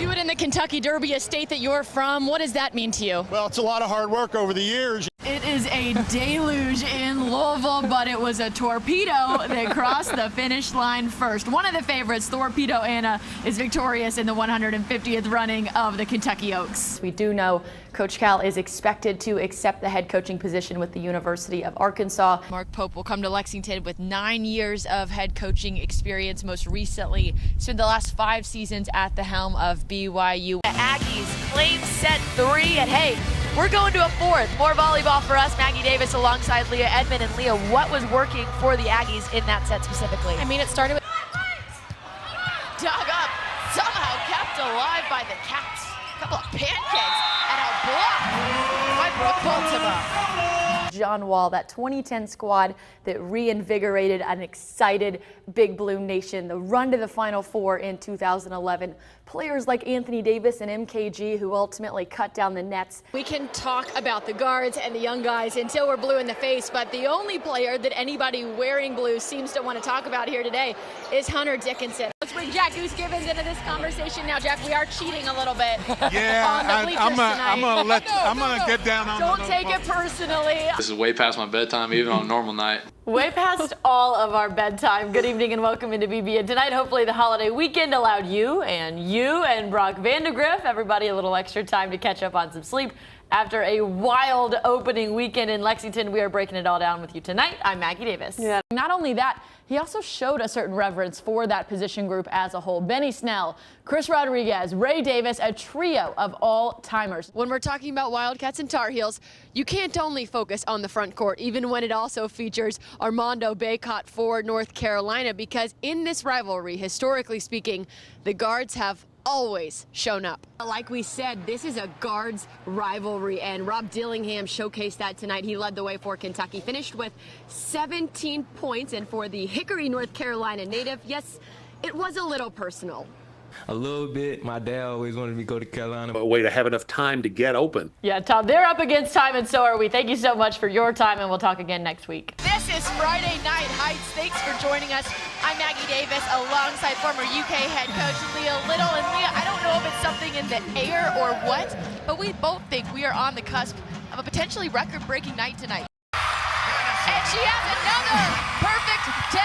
do it in the Kentucky Derby, a state that you're from. What does that mean to you? Well, it's a lot of hard work over the years. It is a deluge in Louisville, but it was a torpedo that crossed the finish line first. One of the favorites, Torpedo Anna, is victorious in the 150th running of the Kentucky Oaks. We do know Coach Cal is expected to accept the head coaching position with the University of Arkansas. Mark Pope will come to Lexington with 9 years of head coaching experience. Most recently, spent the last 5 seasons at the helm of BYU. The Aggies claim set 3, and hey, we're going to a 4th. More volleyball for us. Maggie Davis alongside Leah Edmond. And Leah, what was working for the Aggies in that set specifically? I mean, it started with dug up, somehow kept alive by the Cats. A couple of pancakes and a block by Brooke Baltimore. John Wall, that 2010 squad that reinvigorated an excited Big Blue Nation. The run to the Final Four in 2011. Players like Anthony Davis and MKG who ultimately cut down the nets. We can talk about the guards and the young guys until we're blue in the face, but the only player that anybody wearing blue seems to want to talk about here today is Hunter Dickinson. Let's bring Jack Goose Gibbons into this conversation now. Jack, we are cheating a little bit. Yeah, I'm gonna get down on. Don't take it personally. This is way past my bedtime, even on a normal night. Way past all of our bedtime. Good evening and welcome into BBN Tonight. Hopefully the holiday weekend allowed you and Brock Vandegrift, everybody a little extra time to catch up on some sleep. After a wild opening weekend in Lexington, we are breaking it all down with you tonight. I'm Maggie Davis. Yeah. Not only that, he also showed a certain reverence for that position group as a whole. Benny Snell, Chris Rodriguez, Ray Davis, a trio of all-timers. When we're talking about Wildcats and Tar Heels, you can't only focus on the front court, even when it also features Armando Bacot for North Carolina, because in this rivalry, historically speaking, the guards have always shown up. Like we said, this is a guards rivalry, and Rob Dillingham showcased that tonight. He led the way for Kentucky, finished with 17 points, and for the Hickory, North Carolina native, yes, it was a little personal. A little bit. My dad always wanted me to go to Carolina. A way to have enough time to get open. Yeah, Tom, they're up against time, and so are we. Thank you so much for your time, and we'll talk again next week. This is Friday Night Heights. Thanks for joining us. I'm Maggie Davis, alongside former UK head coach Leah Little. And Leah, I don't know if it's something in the air or what, but we both think we are on the cusp of a potentially record-breaking night tonight. And she has another perfect 10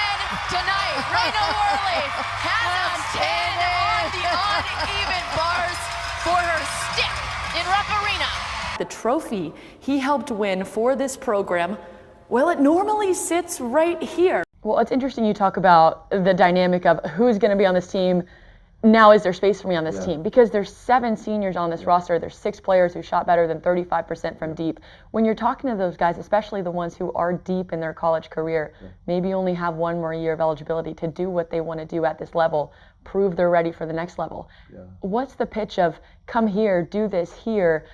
tonight. Reyna Worley has us 10 on the uneven bars for her stick in Rupp Arena. The trophy he helped win for this program, well, it normally sits right here. Well, it's interesting you talk about the dynamic of who's going to be on this team. Now is there space for me on this team? Because there's 7 seniors on this roster. There's 6 players who shot better than 35% from deep. When you're talking to those guys, especially the ones who are deep in their college career, maybe only have 1 more year of eligibility to do what they want to do at this level, prove they're ready for the next level. What's the pitch of come here, do this here,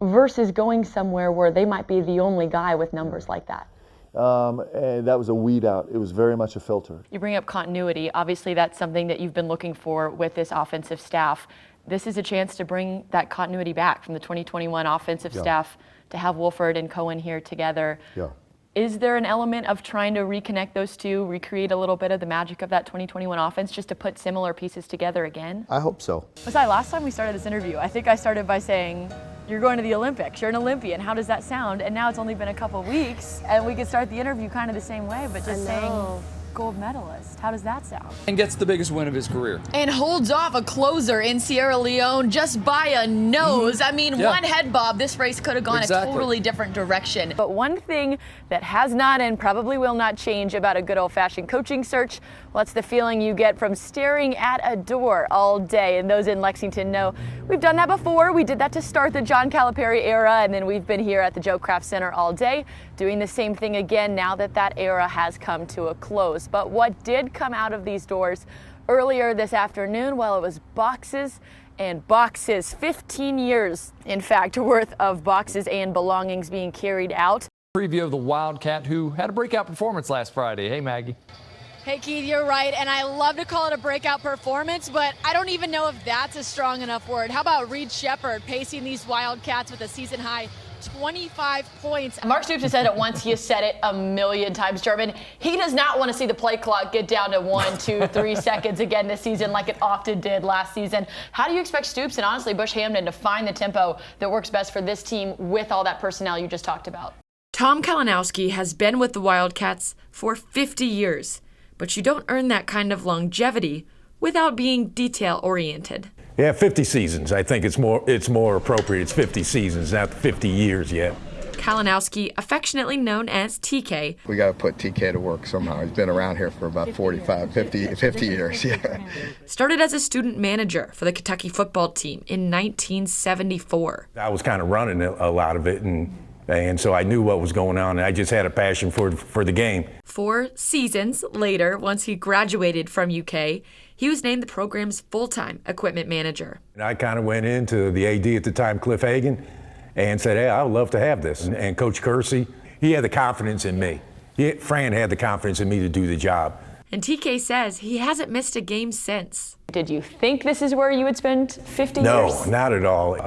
versus going somewhere where they might be the only guy with numbers like that? And that was a weed out. It was very much a filter. You bring up continuity. Obviously, that's something that you've been looking for with this offensive staff. This is a chance to bring that continuity back from the 2021 offensive staff to have Wolford and Cohen here together. Is there an element of trying to reconnect those two, recreate a little bit of the magic of that 2021 offense, just to put similar pieces together again? I hope so. Last time we started this interview, I think I started by saying, you're going to the Olympics, you're an Olympian, how does that sound? And now it's only been a couple of weeks, and we could start the interview kind of the same way, but just saying gold medalist. How does that sound? And gets the biggest win of his career. And holds off a closer in Sierra Leone just by a nose. I mean, one head bob, this race could have gone a totally different direction. But one thing that has not and probably will not change about a good old-fashioned coaching search, well, that's the feeling you get from staring at a door all day. And those in Lexington know we've done that before. We did that to start the John Calipari era, and then we've been here at the Joe Kraft Center all day doing the same thing again now that that era has come to a close. But what did come out of these doors earlier this afternoon, well, it was boxes and boxes, 15 years, in fact, worth of boxes and belongings being carried out. Preview of the Wildcat, who had a breakout performance last Friday. Hey, Maggie. Hey, Keith, you're right, and I love to call it a breakout performance, but I don't even know if that's a strong enough word. How about Reed Shepherd pacing these Wildcats with a season-high 25 points. Mark Stoops has said it once. He has said it a million times, German. He does not want to see the play clock get down to 1, 2, 3 seconds again this season like it often did last season. How do you expect Stoops and honestly Bush Hamdan to find the tempo that works best for this team with all that personnel you just talked about? Tom Kalinowski has been with the Wildcats for 50 years, but you don't earn that kind of longevity without being detail-oriented. Yeah, 50 seasons. I think it's more appropriate. It's 50 seasons, not 50 years yet. Kalinowski, affectionately known as TK. We got to put TK to work somehow. He's been around here for about 50 years. Yeah. Started as a student manager for the Kentucky football team in 1974. I was kind of running a lot of it, and so I knew what was going on, and I just had a passion for the game. 4 seasons later, once he graduated from UK, he was named the program's full-time equipment manager. And I kind of went into the AD at the time, Cliff Hagan, and said, hey, I would love to have this. And Coach Kersey, he had the confidence in me. Fran had the confidence in me to do the job. And TK says he hasn't missed a game since. Did you think this is where you would spend 50 years? No, not at all.